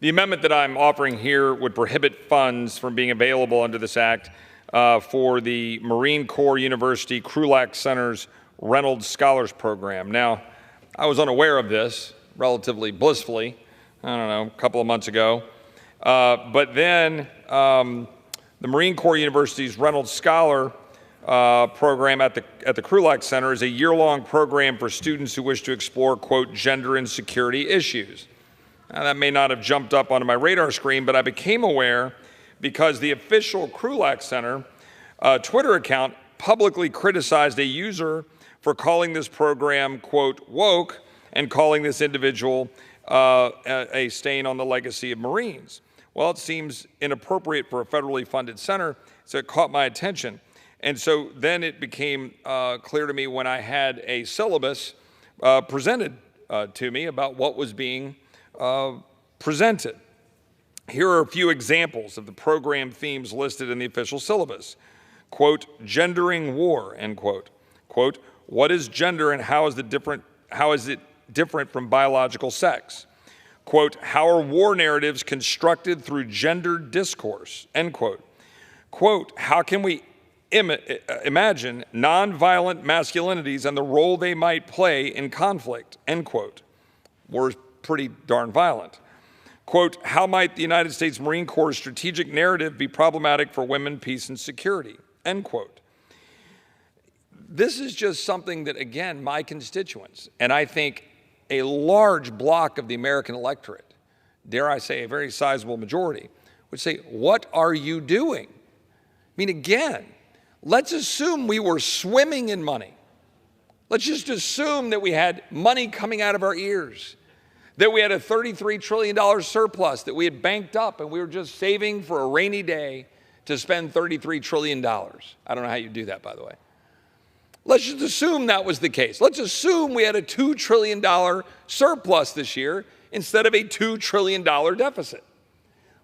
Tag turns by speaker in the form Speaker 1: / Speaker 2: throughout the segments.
Speaker 1: The amendment that I'm offering here would prohibit funds from being available under this act for the Marine Corps University Krulak Center's Reynolds Scholars Program. Now, I was unaware of this relatively blissfully, I don't know, a couple of months ago. But then the Marine Corps University's Reynolds Scholar program at the Krulak Center is a year-long program for students who wish to explore, quote, gender and security issues. Now, that may not have jumped up onto my radar screen, but I became aware because the official Krulak Center Twitter account publicly criticized a user for calling this program, quote, woke, and calling this individual a stain on the legacy of Marines. Well, it seems inappropriate for a federally funded center, so it caught my attention. And so then it became clear to me when I had a syllabus presented to me about what was being presented. Here are a few examples of the program themes listed in the official syllabus. Quote, gendering war, end quote. Quote, what is gender and how is it different from biological sex? Quote, how are war narratives constructed through gendered discourse, end quote. Quote, how can we imagine nonviolent masculinities and the role they might play in conflict, end quote. War is pretty darn violent. Quote, how might the United States Marine Corps strategic narrative be problematic for women, peace, and security, end quote. This is just something that, again, my constituents, and I think a large block of the American electorate, dare I say a very sizable majority, would say, what are you doing? I mean, again, let's assume we were swimming in money. Let's just assume that we had money coming out of our ears, that we had a $33 trillion surplus that we had banked up and we were just saving for a rainy day to spend $33 trillion. I don't know how you do that, by the way. Let's just assume that was the case. Let's assume we had a $2 trillion surplus this year instead of a $2 trillion deficit.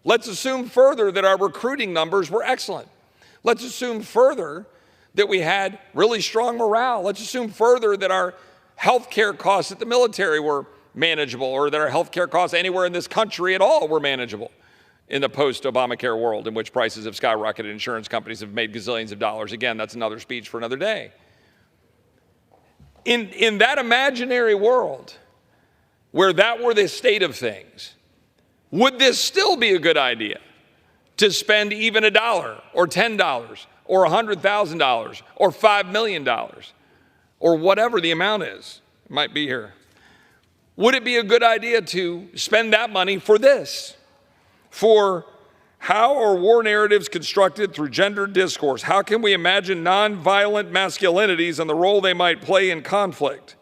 Speaker 1: Let's assume further that our recruiting numbers were excellent. Let's assume further that we had really strong morale. Let's assume further that our health care costs at the military were manageable, or that our health care costs anywhere in this country at all were manageable in the post-Obamacare world in which prices have skyrocketed, insurance companies have made gazillions of dollars. Again, that's another speech for another day. In that imaginary world, where that were the state of things, would this still be a good idea to spend even $1 or $10 or $100,000 or $5 million or whatever the amount is? It might be here. Would it be a good idea to spend that money for this? For how are war narratives constructed through gendered discourse? How can we imagine nonviolent masculinities and the role they might play in conflict?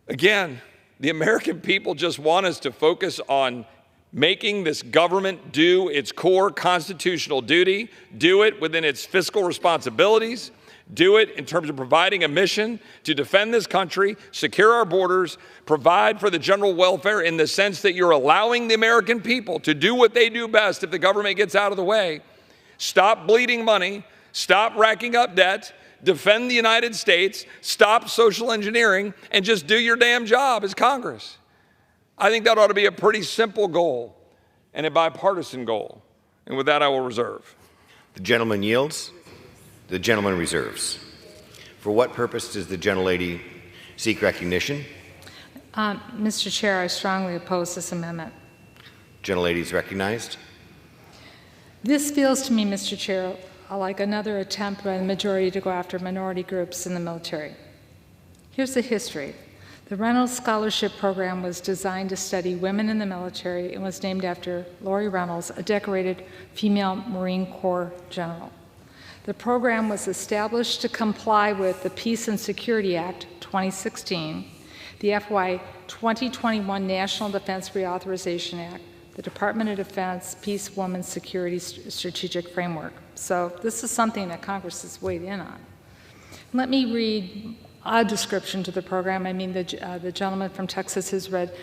Speaker 1: Again, the American people just want us to focus on making this government do its core constitutional duty, do it within its fiscal responsibilities, do it in terms of providing a mission to defend this country, secure our borders, provide for the general welfare in the sense that you're allowing the American people to do what they do best if the government gets out of the way. Stop bleeding money, stop racking up debt, defend the United States, stop social engineering, and just do your damn job as Congress. I think that ought to be a pretty simple goal and a bipartisan goal. And with that, I will reserve.
Speaker 2: The gentleman yields. The gentleman reserves. For what purpose does the gentlelady seek recognition?
Speaker 3: Mr. Chair, I strongly oppose this amendment.
Speaker 2: Gentlelady is recognized.
Speaker 3: This feels to me, Mr. Chair, like another attempt by the majority to go after minority groups in the military. Here's the history. The Reynolds Scholarship Program was designed to study women in the military and was named after Lori Reynolds, a decorated female Marine Corps general. The program was established to comply with the Peace and Security Act 2016, the FY 2021 National Defense Reauthorization Act, the Department of Defense Peace, Women's Security Strategic Framework. So this is something that Congress has weighed in on. Let me read a description to the program. I mean, the gentleman from Texas has read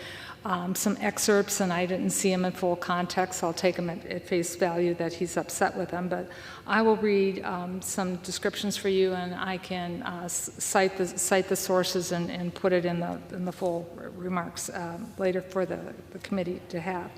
Speaker 3: some excerpts, and I didn't see them in full context. I'll take them at face value that he's upset with them. But I will read some descriptions for you, and I can cite the sources and put it in the full remarks later for the committee to have.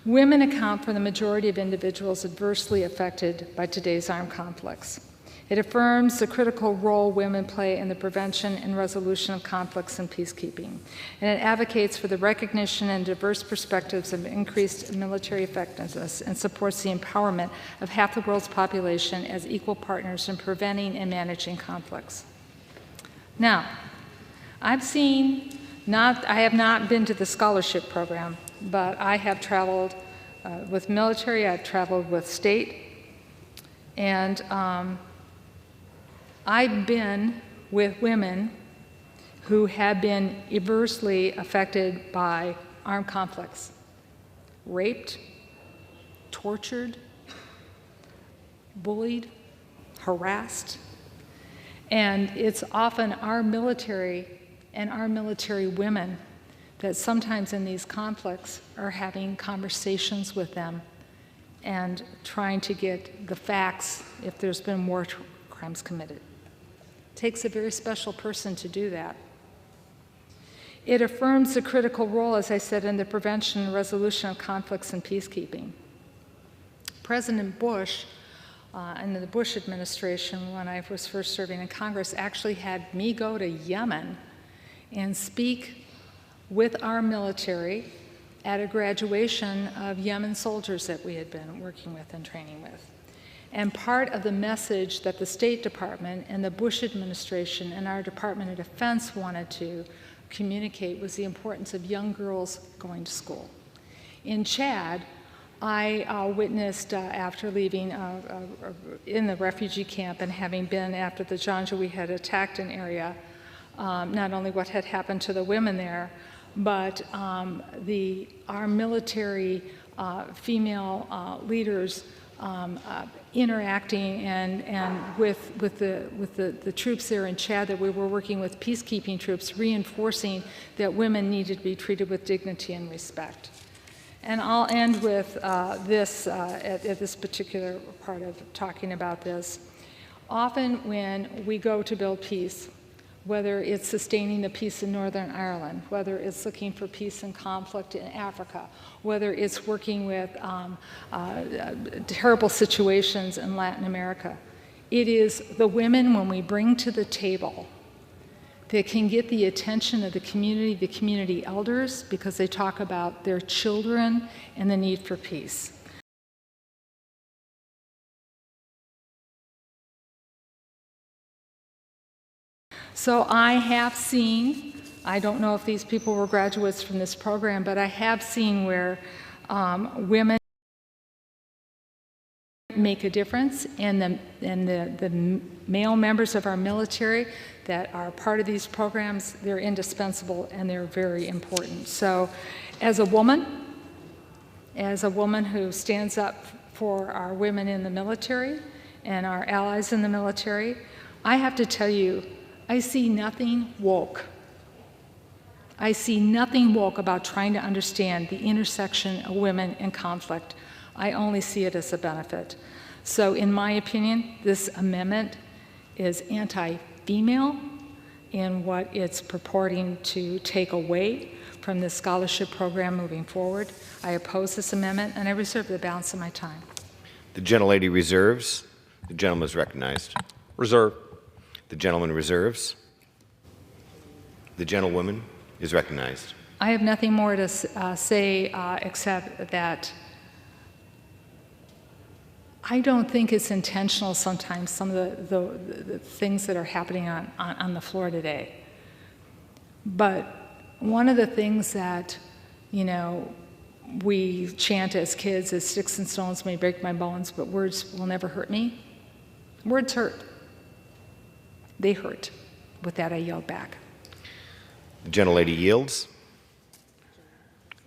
Speaker 3: Women account for the majority of individuals adversely affected by today's armed conflicts. It affirms the critical role women play in the prevention and resolution of conflicts and peacekeeping. And it advocates for the recognition and diverse perspectives of increased military effectiveness and supports the empowerment of half the world's population as equal partners in preventing and managing conflicts. Now, I have not been to the scholarship program, but I have traveled with military, I've traveled with state, and I've been with women who have been adversely affected by armed conflicts, raped, tortured, bullied, harassed, and it's often our military and our military women that sometimes in these conflicts are having conversations with them and trying to get the facts if there's been war crimes committed. It takes a very special person to do that. It affirms the critical role, as I said, in the prevention and resolution of conflicts and peacekeeping. President Bush, in the Bush administration, when I was first serving in Congress, actually had me go to Yemen and speak with our military at a graduation of Yemen soldiers that we had been working with and training with. And part of the message that the State Department and the Bush administration and our Department of Defense wanted to communicate was the importance of young girls going to school. In Chad, I witnessed after leaving in the refugee camp and having been after the Janjaweed had attacked an area, not only what had happened to the women there, but our military female leaders interacting and with the troops there in Chad that we were working with, peacekeeping troops, reinforcing that women needed to be treated with dignity and respect. And I'll end with this, at this particular part of talking about this. Often when we go to build peace, whether it's sustaining the peace in Northern Ireland, whether it's looking for peace and conflict in Africa, whether it's working with terrible situations in Latin America, it is the women, when we bring to the table, that can get the attention of the community elders, because they talk about their children and the need for peace. So I have seen, I don't know if these people were graduates from this program, but I have seen where women make a difference, and the male members of our military that are part of these programs, they're indispensable and they're very important. So as a woman who stands up for our women in the military and our allies in the military, I have to tell you, I see nothing woke. I see nothing woke about trying to understand the intersection of women in conflict. I only see it as a benefit. So in my opinion, this amendment is anti-female in what it's purporting to take away from the scholarship program moving forward. I oppose this amendment, and I reserve the balance of my time.
Speaker 2: The gentlelady reserves. The gentleman is recognized.
Speaker 1: Reserve.
Speaker 2: The gentleman reserves. The gentlewoman is recognized.
Speaker 3: I have nothing more to say except that I don't think it's intentional sometimes, some of the things that are happening on the floor today. But one of the things that, we chant as kids is sticks and stones may break my bones, but words will never hurt me. Words hurt. They hurt. With that, I yield back.
Speaker 2: The gentlelady yields.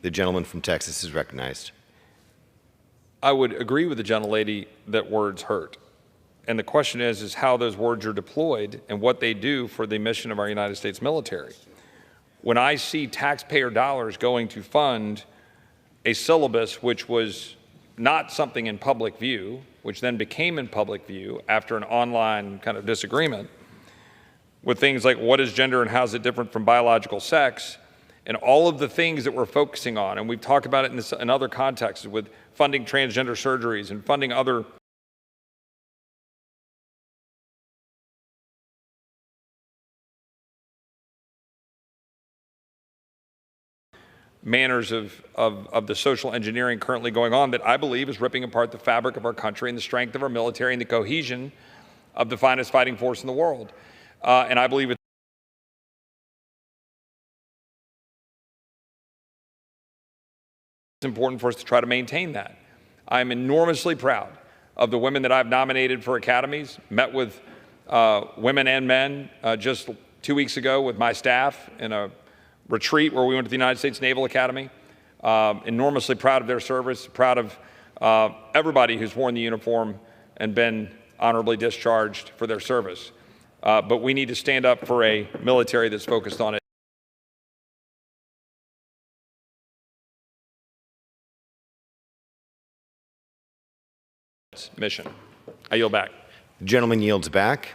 Speaker 2: The gentleman from Texas is recognized.
Speaker 1: I would agree with the gentlelady that words hurt. And the question is how those words are deployed and what they do for the mission of our United States military. when I see taxpayer dollars going to fund a syllabus which was not something in public view, which then became in public view after an online kind of disagreement, with things like what is gender and how is it different from biological sex, and all of the things that we're focusing on, and we've talked about it in other contexts with funding transgender surgeries and funding other manners of the social engineering currently going on that I believe is ripping apart the fabric of our country and the strength of our military and the cohesion of the finest fighting force in the world. And I believe it's important for us to try to maintain that. I'm enormously proud of the women that I've nominated for academies, met with women and men just 2 weeks ago with my staff in a retreat where we went to the United States Naval Academy. Enormously proud of their service, proud of everybody who's worn the uniform and been honorably discharged for their service. But we need to stand up for a military that's focused on its mission. I yield back.
Speaker 2: The gentleman yields back.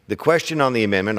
Speaker 2: The question on the amendment